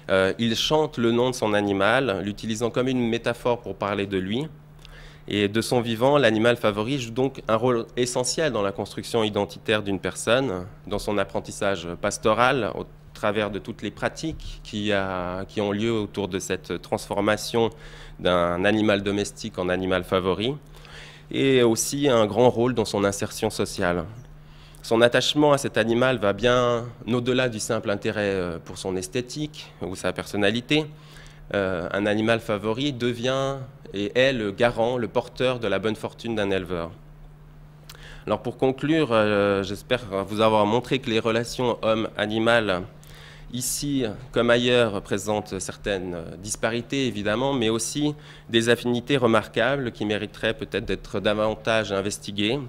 Il chante le nom de son animal, l'utilisant comme une métaphore pour parler de lui. Et de son vivant, l'animal favori joue donc un rôle essentiel dans la construction identitaire d'une personne, dans son apprentissage pastoral, au travers de toutes les pratiques qui ont lieu autour de cette transformation d'un animal domestique en animal favori, et aussi un grand rôle dans son insertion sociale. Son attachement à cet animal va bien au-delà du simple intérêt pour son esthétique ou sa personnalité. Un animal favori devient et est le garant, le porteur de la bonne fortune d'un éleveur. Alors pour conclure, j'espère vous avoir montré que les relations homme-animal, ici comme ailleurs, présentent certaines disparités évidemment, mais aussi des affinités remarquables qui mériteraient peut-être d'être davantage investiguées.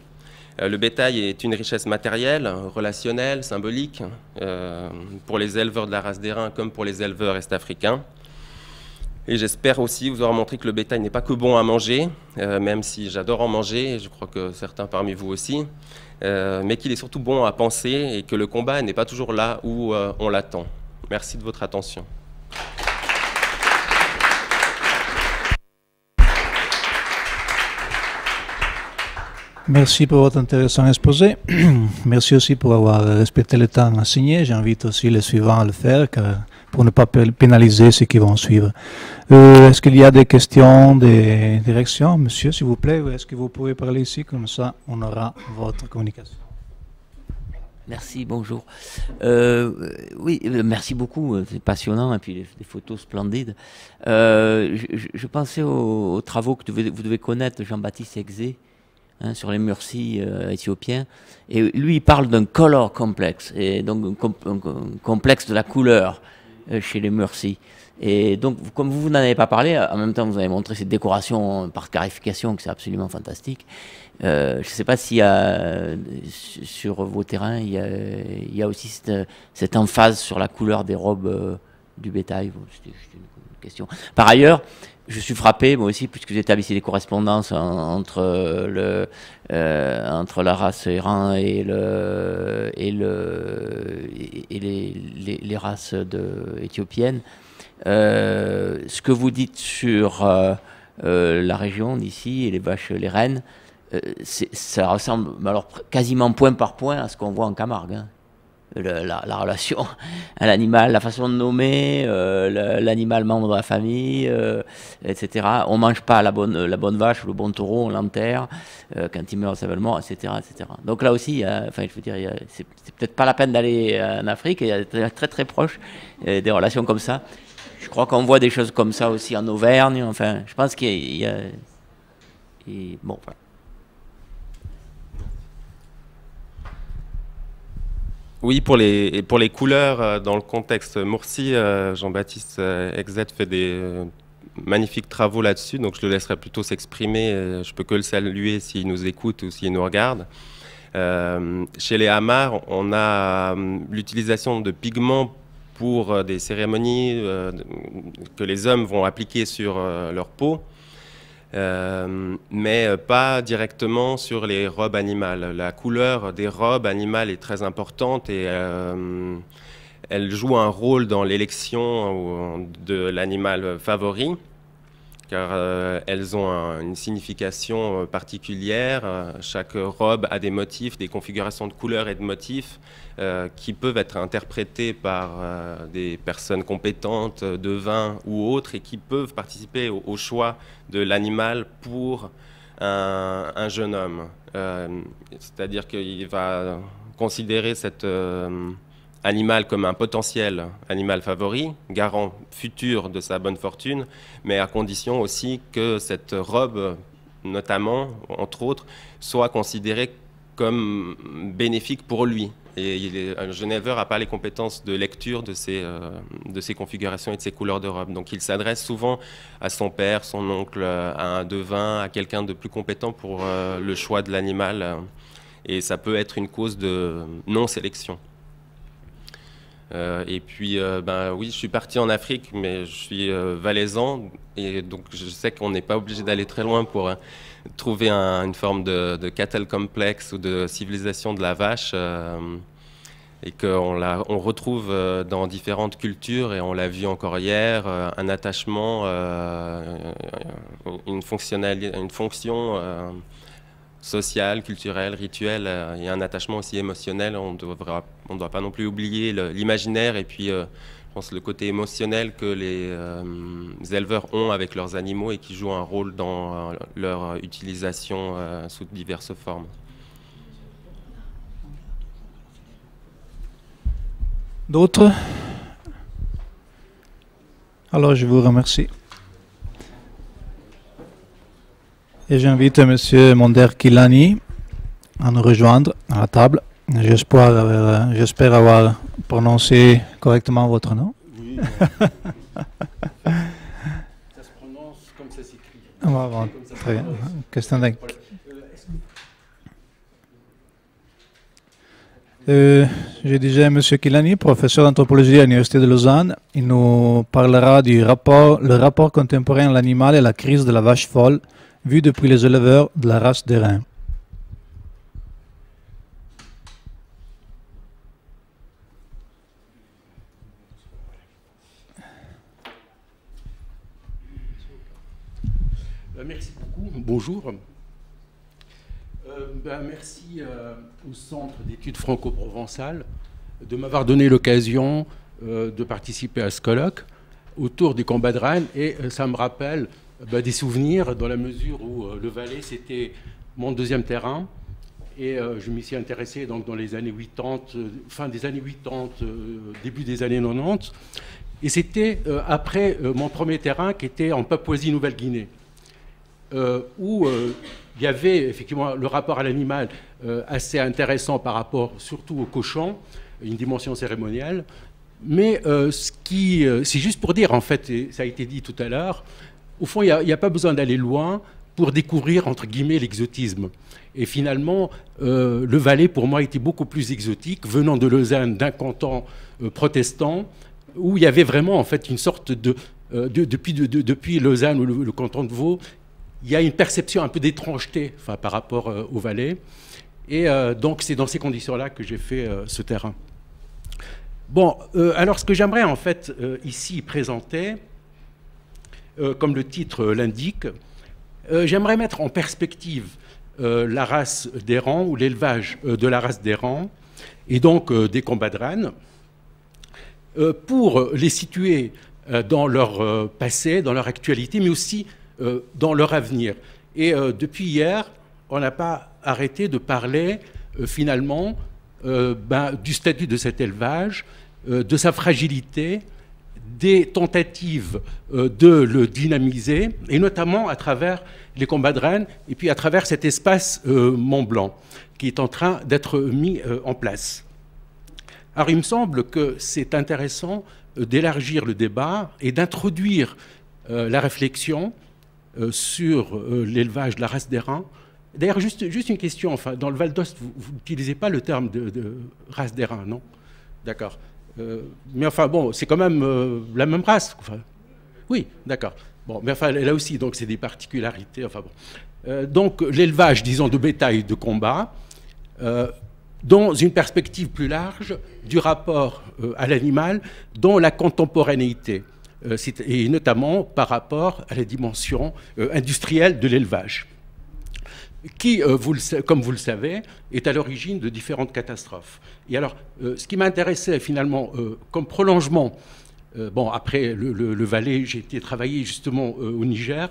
Le bétail est une richesse matérielle, relationnelle, symbolique, pour les éleveurs de la race d'airain comme pour les éleveurs est-africains. Et j'espère aussi vous avoir montré que le bétail n'est pas que bon à manger, même si j'adore en manger, et je crois que certains parmi vous aussi, mais qu'il est surtout bon à penser et que le combat n'est pas toujours là où on l'attend. Merci de votre attention. Merci pour votre intéressant exposé. Merci aussi pour avoir respecté le temps assigné. J'invite aussi les suivants à le faire pour ne pas pénaliser ceux qui vont suivre. Est-ce qu'il y a des questions, des directions? Monsieur, s'il vous plaît, est-ce que vous pouvez parler ici? Comme ça, on aura votre communication. Merci, bonjour. Oui, merci beaucoup, c'est passionnant, et puis des photos splendides. Je pensais aux travaux que vous devez connaître de Jean-Baptiste Exé, sur les Mursi éthiopiens. Et lui, il parle d'un color complex, et donc un complexe de la couleur chez les Mursi. Et donc, comme vous n'en avez pas parlé, en même temps, vous avez montré cette décoration par scarification, que c'est absolument fantastique. Je ne sais pas s'il y a, sur vos terrains, il y a aussi cette emphase sur la couleur des robes du bétail. C'était juste une question. Par ailleurs, je suis frappé, moi aussi, puisque vous établissez des correspondances entre la race Airan et les races éthiopiennes. Ce que vous dites sur la région d'ici et les vaches, les rennes, ça ressemble alors quasiment point par point à ce qu'on voit en Camargue. Hein. La relation à l'animal, la façon de nommer l'animal membre de la famille, etc. On mange pas la bonne vache ou le bon taureau, on l'enterre quand il meurt savellement, etc., etc. Donc là aussi, enfin, je veux dire, c'est peut-être pas la peine d'aller en Afrique, il y a très très proche des relations comme ça. Je crois qu'on voit des choses comme ça aussi en Auvergne. Enfin, je pense qu'il y a bon. Voilà. Oui, pour les couleurs, dans le contexte Mursi, Jean-Baptiste Exé fait des magnifiques travaux là-dessus, donc je le laisserai plutôt s'exprimer. Je peux que le saluer s'il nous écoute ou s'il nous regarde. Chez les Amars, on a l'utilisation de pigments pour des cérémonies que les hommes vont appliquer sur leur peau. Mais pas directement sur les robes animales. La couleur des robes animales est très importante et elle joue un rôle dans l'élection de l'animal favori, car elles ont une signification particulière. Chaque robe a des motifs, des configurations de couleurs et de motifs qui peuvent être interprétés par des personnes compétentes, devins ou autres, et qui peuvent participer au choix de l'animal pour un jeune homme. C'est-à-dire qu'il va considérer cet animal comme un potentiel animal favori, garant futur de sa bonne fortune, mais à condition aussi que cette robe, notamment, entre autres, soit considérée comme bénéfique pour lui. Et un jeune éleveur n'a pas les compétences de lecture de ces configurations et de ces couleurs de robe. Donc il s'adresse souvent à son père, son oncle, à un devin, à quelqu'un de plus compétent pour le choix de l'animal. Et ça peut être une cause de non-sélection. Et puis, oui, je suis parti en Afrique, mais je suis valaisan, et donc je sais qu'on n'est pas obligé d'aller très loin pour trouver une forme de cattle complex ou de civilisation de la vache. et qu'on retrouve dans différentes cultures, et on l'a vu encore hier, un attachement, une fonction sociale, culturelle, rituelle, et un attachement aussi émotionnel. On ne doit pas non plus oublier l'imaginaire et puis je pense le côté émotionnel que les éleveurs ont avec leurs animaux et qui jouent un rôle dans leur utilisation sous diverses formes. D'autres? Alors, je vous remercie. Et j'invite M. Monder Kilani à nous rejoindre à la table. J'espère avoir prononcé correctement votre nom. Oui. Ça se prononce comme ça s'écrit. Bon, très bien. Question d'un... Je disais M. Kilani, professeur d'anthropologie à l'Université de Lausanne. Il nous parlera le rapport contemporain à l'animal et la crise de la vache folle, vu depuis les éleveurs de la race des reins. Merci beaucoup. Bonjour. Merci au Centre d'études franco-provençales de m'avoir donné l'occasion de participer à ce colloque autour du combat de Rennes. Et ça me rappelle des souvenirs dans la mesure où le Valais, c'était mon deuxième terrain. Et je m'y suis intéressé donc, dans les années 80, fin des années 80, début des années 90. Et c'était après mon premier terrain qui était en Papouasie-Nouvelle-Guinée. Où il y avait effectivement le rapport à l'animal assez intéressant par rapport surtout au cochon, une dimension cérémonielle. Mais c'est juste pour dire, en fait, et ça a été dit tout à l'heure, au fond, il n'y a pas besoin d'aller loin pour découvrir, entre guillemets, l'exotisme. Et finalement, le Valais, pour moi, était beaucoup plus exotique, venant de Lausanne, d'un canton protestant, où il y avait vraiment, en fait, une sorte de... depuis Lausanne ou le canton de Vaud, il y a une perception un peu d'étrangeté par rapport au Valais. Et donc, c'est dans ces conditions-là que j'ai fait ce terrain. Bon, alors ce que j'aimerais en fait ici présenter, comme le titre l'indique, j'aimerais mettre en perspective la race des rangs ou l'élevage de la race des rangs et donc des combats de Rennes, pour les situer dans leur passé, dans leur actualité, mais aussi dans leur avenir. Et depuis hier, on n'a pas arrêté de parler finalement du statut de cet élevage, de sa fragilité, des tentatives de le dynamiser, et notamment à travers les combats de Rennes, et puis à travers cet espace Mont-Blanc, qui est en train d'être mis en place. Alors il me semble que c'est intéressant d'élargir le débat et d'introduire la réflexion sur l'élevage de la race des reins. D'ailleurs, juste une question, enfin, dans le Val d'Ost, vous n'utilisez pas le terme de race des reins, non? D'accord. Mais enfin, bon, c'est quand même la même race. Enfin, oui, d'accord. Bon, mais enfin, là aussi, donc, c'est des particularités. Enfin, bon. Donc, l'élevage, disons, de bétail de combat, dans une perspective plus large du rapport à l'animal, dans la contemporanéité, et notamment par rapport à la dimension industrielle de l'élevage, qui, comme vous le savez, est à l'origine de différentes catastrophes. Et alors, ce qui m'intéressait finalement comme prolongement, bon, après le Valais, j'ai été travailler justement au Niger,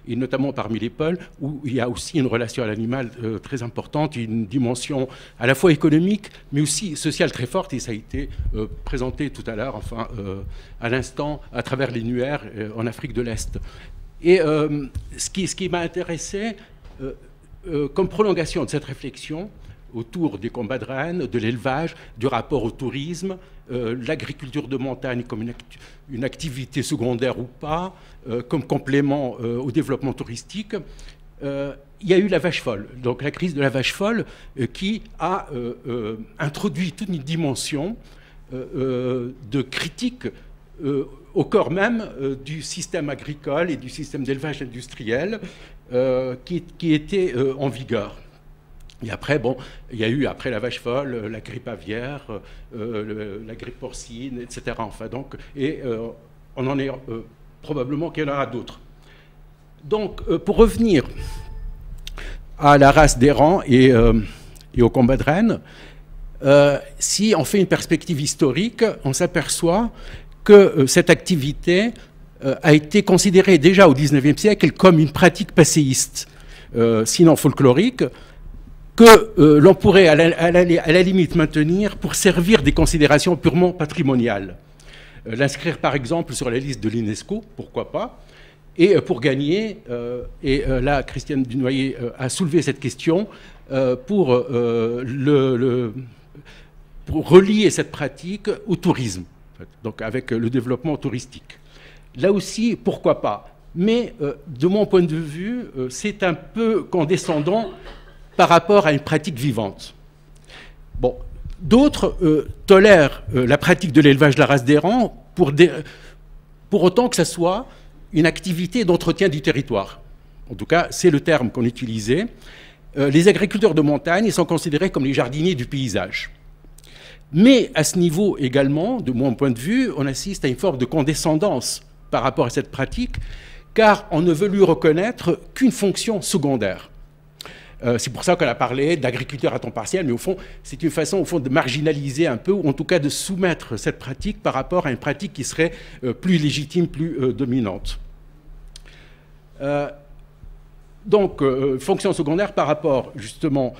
et notamment parmi les Peuls, où il y a aussi une relation à l'animal très importante, une dimension à la fois économique, mais aussi sociale très forte, et ça a été présenté tout à l'heure, enfin, à l'instant, à travers les nuaires en Afrique de l'Est. Et ce qui m'a intéressé, comme prolongation de cette réflexion autour des combats de Rennes, de l'élevage, du rapport au tourisme, l'agriculture de montagne comme une activité secondaire ou pas, comme complément au développement touristique, il y a eu la vache folle, donc la crise de la vache folle qui a introduit toute une dimension de critique au corps même du système agricole et du système d'élevage industriel qui était en vigueur. Et après, bon, il y a eu, après la vache folle, la grippe aviaire, la grippe porcine, etc. Enfin, donc, on en est probablement qu'il y en aura d'autres. Donc, pour revenir à la race des rangs et au combat de rennes, si on fait une perspective historique, on s'aperçoit que cette activité a été considérée déjà au XIXe siècle comme une pratique passéiste, sinon folklorique, que l'on pourrait à la limite maintenir pour servir des considérations purement patrimoniales. L'inscrire par exemple sur la liste de l'UNESCO, pourquoi pas, et pour gagner, là Christiane Dunoyer a soulevé cette question, pour relier cette pratique au tourisme, donc avec le développement touristique. Là aussi, pourquoi pas, mais de mon point de vue, c'est un peu condescendant par rapport à une pratique vivante. Bon, d'autres tolèrent la pratique de l'élevage de la race des rangs pour autant que ça soit une activité d'entretien du territoire. En tout cas, c'est le terme qu'on utilisait. Les agriculteurs de montagne sont considérés comme les jardiniers du paysage. Mais à ce niveau également, de mon point de vue, on assiste à une forme de condescendance par rapport à cette pratique, car on ne veut lui reconnaître qu'une fonction secondaire. C'est pour ça qu'on a parlé d'agriculteurs à temps partiel, mais au fond, c'est une façon au fond, de marginaliser un peu, ou en tout cas de soumettre cette pratique par rapport à une pratique qui serait plus légitime, plus dominante. Donc, fonction secondaire par rapport justement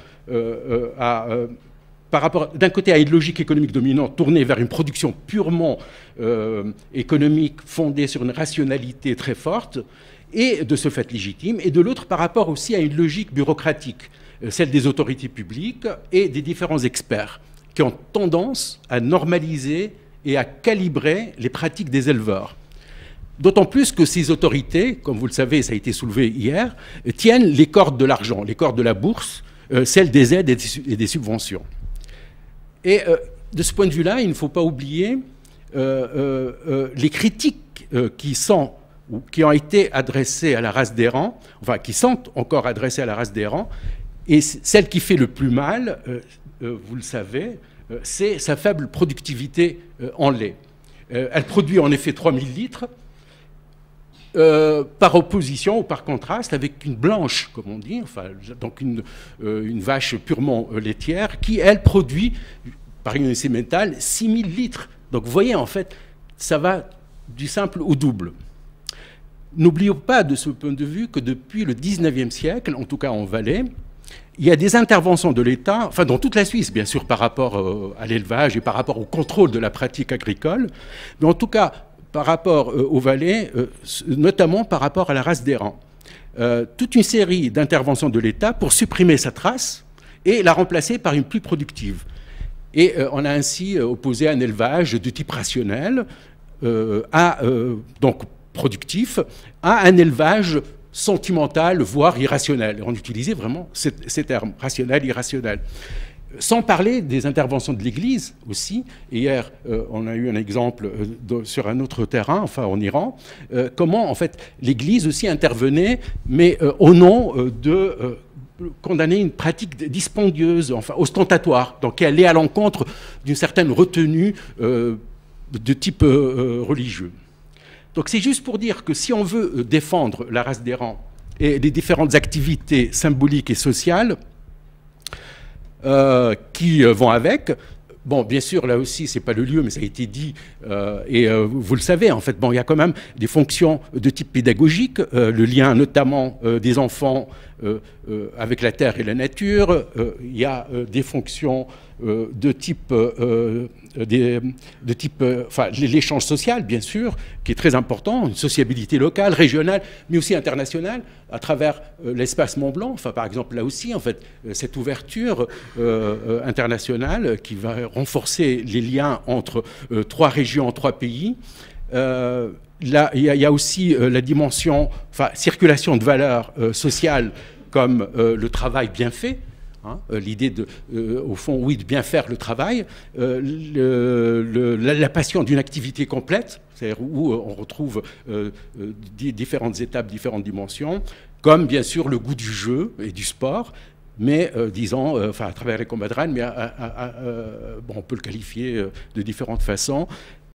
par rapport d'un côté à une logique économique dominante tournée vers une production purement économique fondée sur une rationalité très forte, et de ce fait légitime, et de l'autre par rapport aussi à une logique bureaucratique, celle des autorités publiques et des différents experts, qui ont tendance à normaliser et à calibrer les pratiques des éleveurs. D'autant plus que ces autorités, comme vous le savez, ça a été soulevé hier, tiennent les cordes de l'argent, les cordes de la bourse, celles des aides et des subventions. Et de ce point de vue-là, il ne faut pas oublier les critiques qui ont été adressées à la race des rangs, enfin qui sont encore adressées à la race des rangs, et celle qui fait le plus mal, vous le savez, c'est sa faible productivité en lait. Elle produit en effet 3000 litres, par opposition ou par contraste avec une blanche, comme on dit, enfin, donc une vache purement laitière, qui, elle, produit, par une essai métal, 6000 litres. Donc vous voyez, en fait, ça va du simple au double. N'oublions pas de ce point de vue que depuis le 19e siècle, en tout cas en Valais, il y a des interventions de l'État, enfin dans toute la Suisse bien sûr par rapport à l'élevage et par rapport au contrôle de la pratique agricole, mais en tout cas par rapport au Valais, notamment par rapport à la race des rangs. Toute une série d'interventions de l'État pour supprimer cette race et la remplacer par une plus productive. Et on a ainsi opposé un élevage de type rationnel donc productif, à un élevage sentimental, voire irrationnel. On utilisait vraiment ces termes, rationnel, irrationnel. Sans parler des interventions de l'Église aussi. Hier, on a eu un exemple sur un autre terrain, enfin en Iran, comment en fait l'Église aussi intervenait, mais au nom de condamner une pratique dispendieuse, enfin ostentatoire, donc qui allait à l'encontre d'une certaine retenue de type religieux. Donc c'est juste pour dire que si on veut défendre la race des rangs et les différentes activités symboliques et sociales qui vont avec, bon, bien sûr, là aussi, ce n'est pas le lieu, mais ça a été dit, et vous le savez, en fait, bon, il y a quand même des fonctions de type pédagogique, le lien notamment des enfants avec la terre et la nature, il y a des fonctions de type, enfin, l'échange social, bien sûr, qui est très important, une sociabilité locale, régionale, mais aussi internationale, à travers l'espace Mont-Blanc. Enfin, par exemple, là aussi, en fait, cette ouverture internationale qui va renforcer les liens entre 3 régions, 3 pays. Là, il y a aussi la dimension, enfin, circulation de valeurs sociales comme le travail bien fait. Hein, l'idée de, au fond, oui, de bien faire le travail, la passion d'une activité complète, c'est-à-dire où on retrouve différentes étapes, différentes dimensions, comme bien sûr le goût du jeu et du sport, mais disons, enfin à travers les combats de Rennes, mais bon, on peut le qualifier de différentes façons.